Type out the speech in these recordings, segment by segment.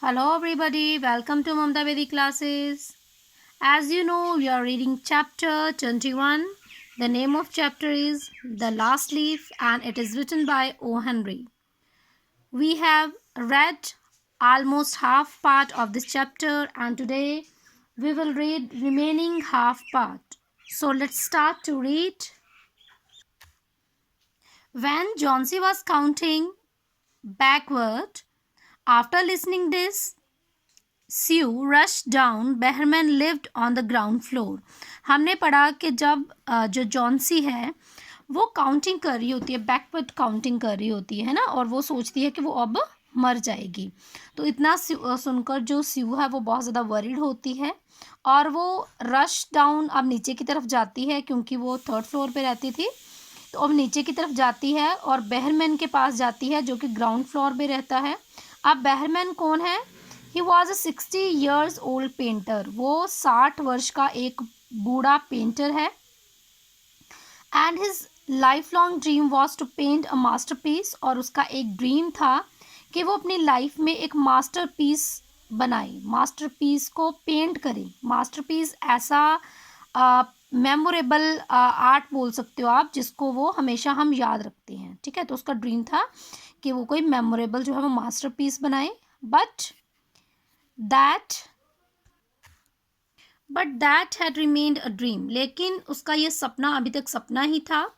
Hello everybody, welcome to Mamta Vedic classes. As you know, we are reading chapter 21. The name of chapter is The Last Leaf and it is written by O. Henry. We have read almost half part of this chapter and today we will read remaining half part. So let's start to read. When Johnsy was counting backward, after listening this, Sue rushed down. Behrman lived on the ground floor. हमने पढ़ा कि जब जो Johnsy है वो counting कर रही होती है, बैकवर्ड काउंटिंग कर रही होती है ना, और वो सोचती है कि वो अब मर जाएगी। तो इतना सुनकर जो स्यू है वो बहुत ज़्यादा वरीड होती है और वो रश डाउन अब नीचे की तरफ जाती है, क्योंकि वो थर्ड फ्लोर पे रहती थी। तो अब नीचे की तरफ जाती है और बेहरमैन के पास जाती है जो कि ग्राउंड फ्लोर पे रहता है। अब बेहरमैन कौन है? He was a 60 years old painter. वो 60 वर्ष का एक बूढ़ा पेंटर है। And his life long dream was to paint a masterpiece. और उसका एक ड्रीम था कि वो अपनी लाइफ में एक मास्टरपीस बनाए, मास्टरपीस को पेंट करे। मास्टरपीस ऐसा मेमोरेबल आर्ट बोल सकते हो आप, जिसको वो हमेशा हम याद रखते हैं। ठीक है, तो उसका ड्रीम था कि वो कोई मेमोरेबल जो है वो मास्टरपीस बनाए। But that had remained a dream. लेकिन उसका ये सपना अभी तक सपना ही था।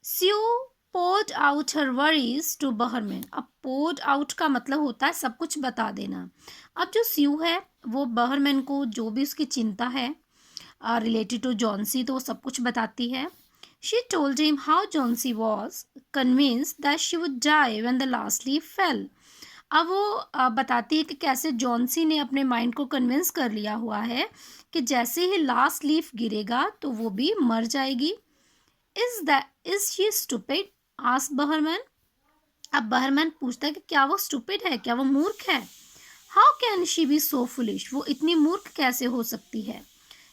स्यू poured out her worries to बहरमैन। अब poured out का मतलब होता है सब कुछ बता देना। अब जो स्यू है वो बहरमैन को जो भी उसकी चिंता है रिलेटेड टू जॉन्सी, तो वो सब कुछ बताती है। She told him how Johnsy was convinced that she would die when the last leaf fell. अब वो बताती है कि कैसे जॉन्सी ने अपने माइंड को कन्विंस कर लिया हुआ है कि जैसे ही लास्ट लीफ गिरेगा तो वो भी मर जाएगी। Is she stupid? आस्क्ड बहरमैन। अब बहरमैन पूछता है कि क्या वो स्टूपिड है, क्या वो मूर्ख है? How can she be so foolish? वो इतनी मूर्ख कैसे हो सकती है?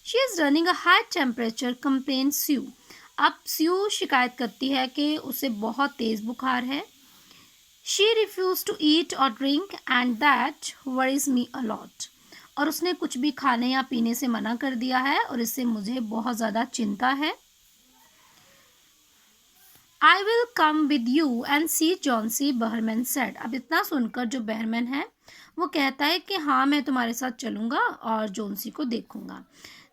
She is running a high temperature, complain Sue. अब स्यू शिकायत करती है कि उसे बहुत तेज़ बुखार है। शी रिफ्यूज टू ईट और drink and that worries me a lot. और उसने कुछ भी खाने या पीने से मना कर दिया है और इससे मुझे बहुत ज़्यादा चिंता है। I will come with you and see Johnsy, Behrman said. अब इतना सुनकर जो बहरमैन है वो कहता है कि हाँ, मैं तुम्हारे साथ चलूँगा और जॉन्सी को देखूँगा।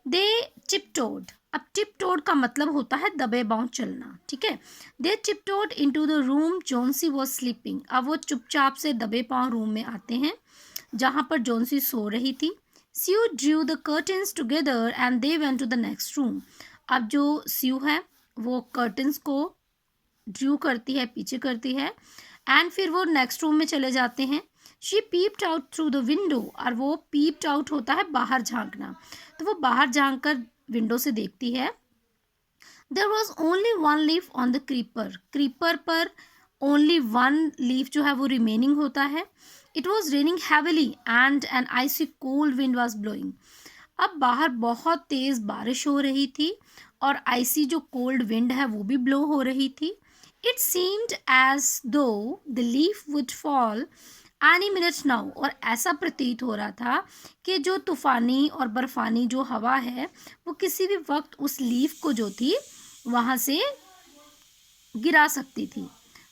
दे टिपटोड। अब टिपटोड का मतलब होता है दबे पाँव चलना। ठीक है, they tiptoed into the room Johnsy was sleeping. अब वो चुपचाप से दबे पाँव रूम में आते हैं जहाँ पर जॉन्सी सो रही थी। Sue drew the curtains together and they went to the next room. अब जो स्यू है वो कर्टन्स को ड्रू करती है, पीछे करती है, एंड फिर वो नेक्स्ट रूम में चले जाते हैं। She peeped out through the window. और वो पीप्ड आउट होता है बाहर झांकना, तो वो बाहर झांक कर विंडो से देखती है। There was only one leaf on the creeper. Creeper पर ओनली वन लीफ जो है वो रिमेनिंग होता है। It was raining heavily and an icy cold wind was blowing. अब बाहर बहुत तेज़ बारिश हो रही थी और आइसी जो कोल्ड विंड है वो भी ब्लो हो रही थी। इट सीम्ड एज दो the leaf would fall any minute now. और ऐसा प्रतीत हो रहा था कि जो तूफ़ानी और बर्फ़ानी जो हवा है वो किसी भी वक्त उस लीफ को जो थी वहाँ से गिरा सकती थी।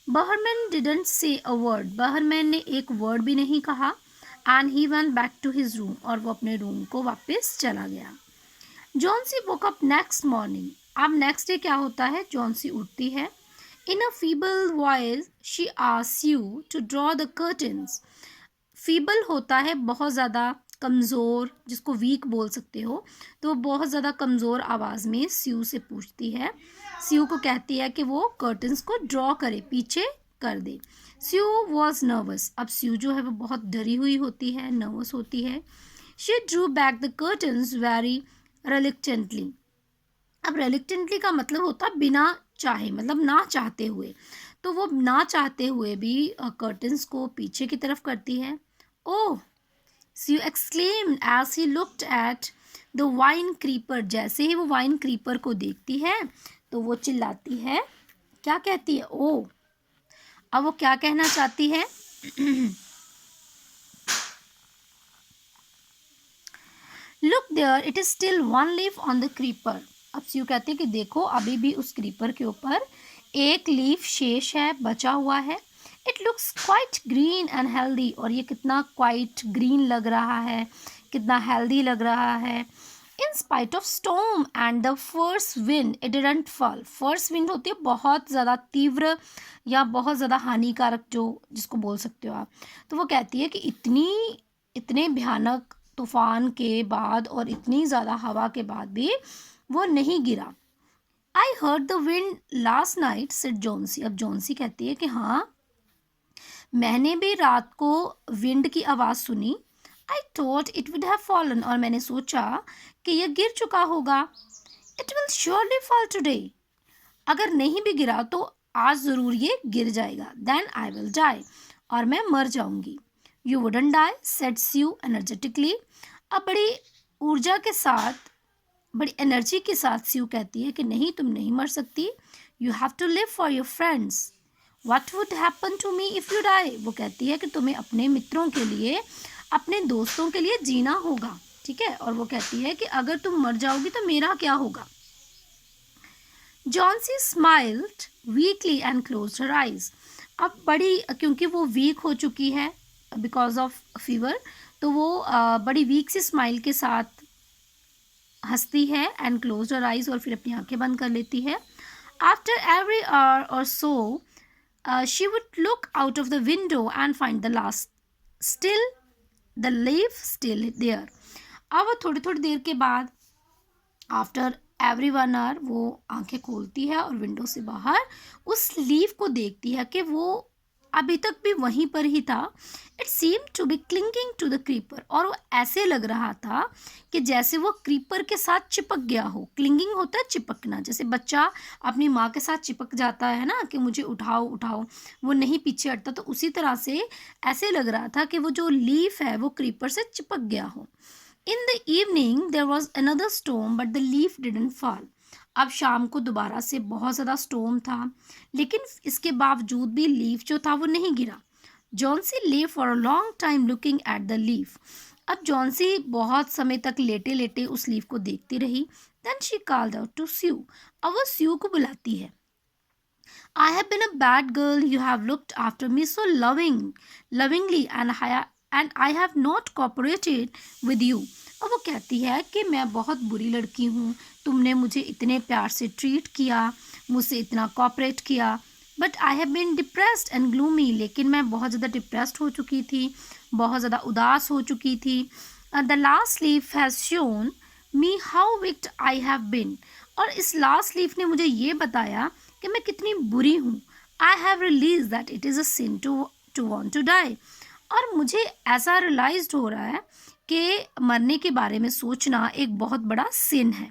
बहरमैन डिडंट से अ वर्ड। बहरमैन ने एक वर्ड भी नहीं कहा। And he went back to his room. और वो अपने रूम को वापस चला गया। Johnsy woke up next morning. अब नेक्स्ट डे क्या होता है, जॉन्सी उठती है। In a feeble voice she asks you to draw the curtains. Feeble होता है बहुत ज़्यादा कमज़ोर, जिसको वीक बोल सकते हो। तो बहुत ज़्यादा कमज़ोर आवाज़ में स्यू से पूछती है। स्यू को कहती है कि वो कर्टन्स को ड्रॉ करे, पीछे कर दे। स्यू वॉज नर्वस। अब स्यू जो है वो बहुत डरी हुई होती है, नर्वस होती है। She Drew back the curtains very reluctantly। अब reluctantly का मतलब होता है बिना चाहे, मतलब ना चाहते हुए। तो वो ना चाहते हुए भी कर्टन्स को पीछे की तरफ करती है। ओह, सी exclaimed as he looked at the vine creeper। जैसे ही वो वाइन क्रीपर को देखती है तो वो चिल्लाती है। क्या कहती है? ओह। अब वो क्या कहना चाहती है? Look there it is still one leaf on the creeper. अब स्यू कहती है कि देखो अभी भी उस क्रीपर के ऊपर एक लीफ शेष है, बचा हुआ है। It looks quite green and healthy, और ये कितना क्वाइट ग्रीन लग रहा है, कितना हेल्दी लग रहा है। In spite of storm and the first wind it didn't fall. First wind होती है बहुत ज़्यादा तीव्र या बहुत ज़्यादा हानिकारक, जो जिसको बोल सकते हो आप। तो वो कहती है कि इतने भयानक तूफान के बाद और इतनी ज़्यादा हवा के बाद भी वो नहीं गिरा। I heard the wind last night said Johnsy. अब जॉन्सी कहती है कि हाँ, मैंने भी रात को विंड की आवाज़ सुनी। I thought it would have fallen, और मैंने सोचा कि यह गिर चुका होगा। It will surely fall today. अगर नहीं भी गिरा तो आज ज़रूर ये गिर जाएगा। देन आई विल डाई, और मैं मर जाऊंगी। You wouldn't die said Sue energetically. अब बड़ी ऊर्जा के साथ, बड़ी एनर्जी के साथ स्यू कहती है कि नहीं, तुम नहीं मर सकती। You have to live for your friends. What would happen to me if you die. वो कहती है कि तुम्हें अपने मित्रों के लिए, अपने दोस्तों के लिए जीना होगा, ठीक है। और वो कहती है कि अगर तुम मर जाओगी तो मेरा क्या होगा। Johnsy smiled weekly and closed her eyes. अब बड़ी, क्योंकि वो वीक हो चुकी है बिकॉज ऑफ फीवर, तो वो बड़ी वीक सी स्माइल के साथ हंसती है एंड क्लोज्ड हर आइज, और फिर अपनी आंखें बंद कर लेती है। आफ्टर एवरी आवर और so she would look out of the window and find the last still the leaf still there. अब थोड़ी थोड़ी देर के बाद, आफ्टर एवरी 1 आवर, वो आंखें खोलती है और विंडो से बाहर उस लीफ को देखती है कि वो अभी तक भी वहीं पर ही था। It seem to be clinging to the creeper, और वो ऐसे लग रहा था कि जैसे वो क्रीपर के साथ चिपक गया हो। क्लिंगिंग होता है चिपकना, जैसे बच्चा अपनी माँ के साथ चिपक जाता है ना, कि मुझे उठाओ उठाओ, वो नहीं पीछे हटता। तो उसी तरह से ऐसे लग रहा था कि वो जो लीफ है वो क्रीपर से चिपक गया हो। In the evening there was another storm but the leaf didn't fall. अब शाम को दोबारा से बहुत ज़्यादा स्टॉर्म था, लेकिन इसके बावजूद भी लीफ जो था वो नहीं गिरा। जॉन्सी ले for a long time looking at the leaf. अब जॉन्सी बहुत समय तक लेटे लेटे उस लीफ को देखती रही। Then she called out to Sue. अब वो स्यू को बुलाती है। I have been a bad girl. You have looked after me so lovingly, and I have not cooperated with you. अब वो कहती है कि मैं बहुत बुरी लड़की हूँ, तुमने मुझे इतने प्यार से ट्रीट किया, मुझसे इतना कॉपरेट किया, but I have been depressed and gloomy. लेकिन मैं बहुत ज़्यादा डिप्रेस्ड हो चुकी थी, बहुत ज़्यादा उदास हो चुकी थी। The last leaf has shown me how wicked I have been. और इस लास्ट लीफ ने मुझे ये बताया कि मैं कितनी बुरी हूँ। I have realise that it is a sin to want to die. और मुझे ऐसा रियलाइज हो रहा है कि मरने के बारे में सोचना एक बहुत बड़ा सिन है।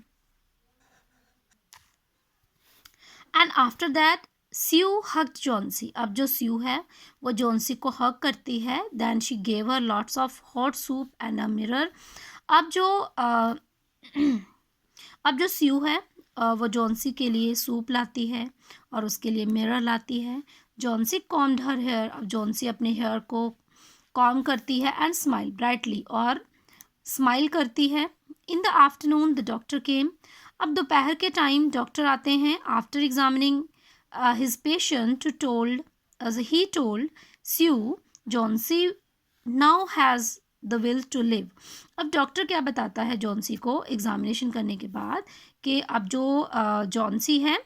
And after that Sue hugged Johnsy. अब जो स्यू है वो जॉन्सी को हग करती है। Then she gave her lots of hot soup and a mirror. अब जो स्यू है वो जॉन्सी के लिए सूप लाती है और उसके लिए मिरर लाती है। Johnsy combed her hair. अब जॉन्सी अपने हेयर को कॉम करती है एंड स्माइल ब्राइटली, और स्माइल करती है। In the afternoon the doctor came. अब दोपहर के टाइम डॉक्टर आते हैं। After examining his patient he told Sue Johnsy now has the will to live. अब डॉक्टर क्या बताता है जॉन्सी को एग्जामिनेशन करने के बाद कि अब जो जॉन्सी है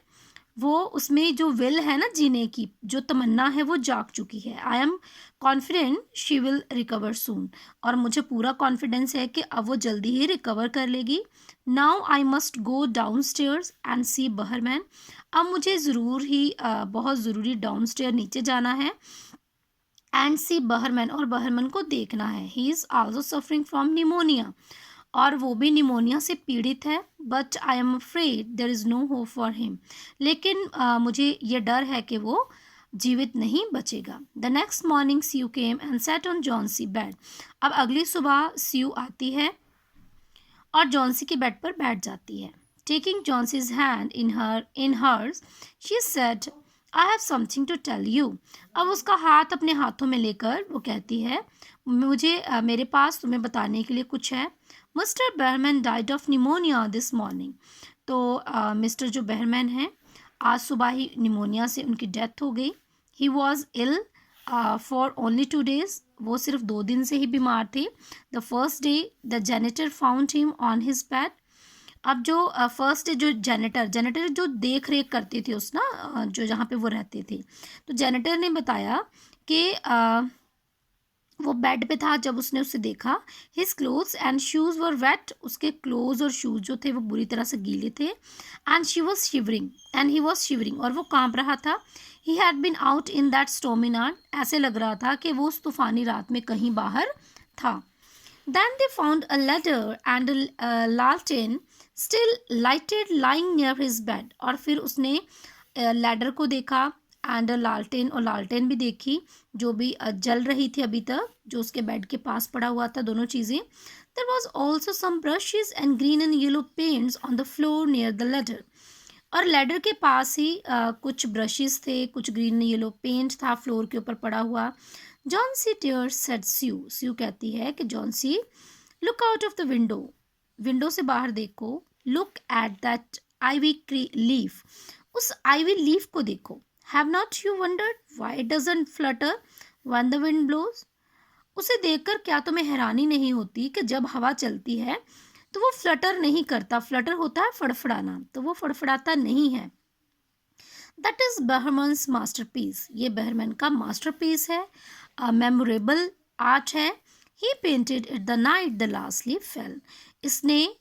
वो, उसमें जो विल है ना जीने की, जो तमन्ना है वो जाग चुकी है। I am confident she will recover soon. और मुझे पूरा कॉन्फिडेंस है कि अब वो जल्दी ही रिकवर कर लेगी। Now I must go downstairs and see Behrman. अब मुझे ज़रूर ही बहुत ज़रूरी डाउन स्टेयर नीचे जाना है एंड सी बहरमैन, और बहरमैन को देखना है। He is also suffering from pneumonia, और वो भी निमोनिया से पीड़ित है। But I am afraid there is no hope for him. लेकिन मुझे ये डर है कि वो जीवित नहीं बचेगा। The next morning Sue came and set on Johnsy bed. अब अगली सुबह स्यू आती है और जॉन्सी के बेड पर बैठ जाती है। Taking Johnsy's hand in hers she said I have something to tell you. अब उसका हाथ अपने हाथों में लेकर वो कहती है, मुझे मेरे पास तुम्हें बताने के लिए कुछ है। Mister Behrman died of pneumonia this morning. तो मिस्टर जो बहरमैन हैं, आज सुबह ही निमोनिया से उनकी डेथ हो गई। He was ill for only 2 days। वो सिर्फ 2 दिन से ही बीमार थे। The first day the generator found him on his bed. अब जो फर्स्ट डे जो जेनेटर जो देख रेख करते थे उस ना जो जहाँ पे वो रहते थे, तो जेनेटर ने बताया कि वो बेड पे था जब उसने उसे देखा। His clothes and shoes were wait. उसके क्लोथ्स और शूज़ जो थे वो बुरी तरह से गीले थे। एंड ही वॉज शिवरिंग, और वो कांप रहा था। He had been out in that stormy night. ऐसे लग रहा था कि वो उस तूफानी रात में कहीं बाहर था। Then they found a ladder and a lantern still lighted lying near his bed। और फिर उसने लैडर को देखा एंड लालटेन, और लालटेन भी देखी जो भी जल रही थी अभी तक, जो उसके बेड के पास पड़ा हुआ था, दोनों चीज़ें। There was also some brushes and green and yellow paints on the floor near the ladder। और लैडर के पास ही कुछ ब्रशेस थे, कुछ ग्रीन येलो पेंट था फ्लोर के ऊपर पड़ा हुआ। Johnsy dear said Sue. Sue कहती है कि Johnsy, look out of the window. Window से बाहर देखो। Look at that ivy leaf. उस आईवी लीफ को देखो। Have not you wondered why it doesn't flutter when the wind blows. उसे देखकर क्या तुम्हें हैरानी नहीं होती कि जब हवा चलती है तो वो फ्लटर नहीं करता। फ्लटर होता है फड़फड़ाना, तो वो फड़फड़ाता नहीं है। That is Behrman's masterpiece. ये बहरमन का मास्टरपीस है, मेमोरेबल आर्ट है। He painted it the night the last leaf fell. इसने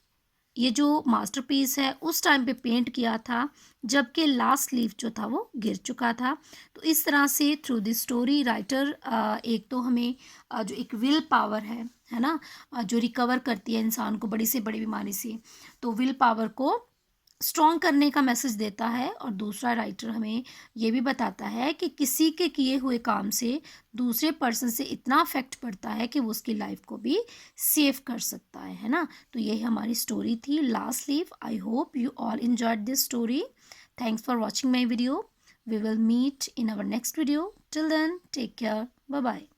ये जो मास्टरपीस है उस टाइम पे पेंट किया था जबकि लास्ट लीफ जो था वो गिर चुका था। तो इस तरह से थ्रू द स्टोरी राइटर एक तो हमें जो एक विल पावर है ना, जो रिकवर करती है इंसान को बड़ी से बड़ी बीमारी से, तो विल पावर को स्ट्रॉन्ग करने का मैसेज देता है। और दूसरा राइटर हमें ये भी बताता है कि किसी के किए हुए काम से दूसरे पर्सन से इतना अफेक्ट पड़ता है कि वो उसकी लाइफ को भी सेव कर सकता है ना। तो यही हमारी स्टोरी थी last leaf. I hope you all enjoyed this story. Thanks for watching my video. We will meet in our next video. Till then, take care. Bye bye.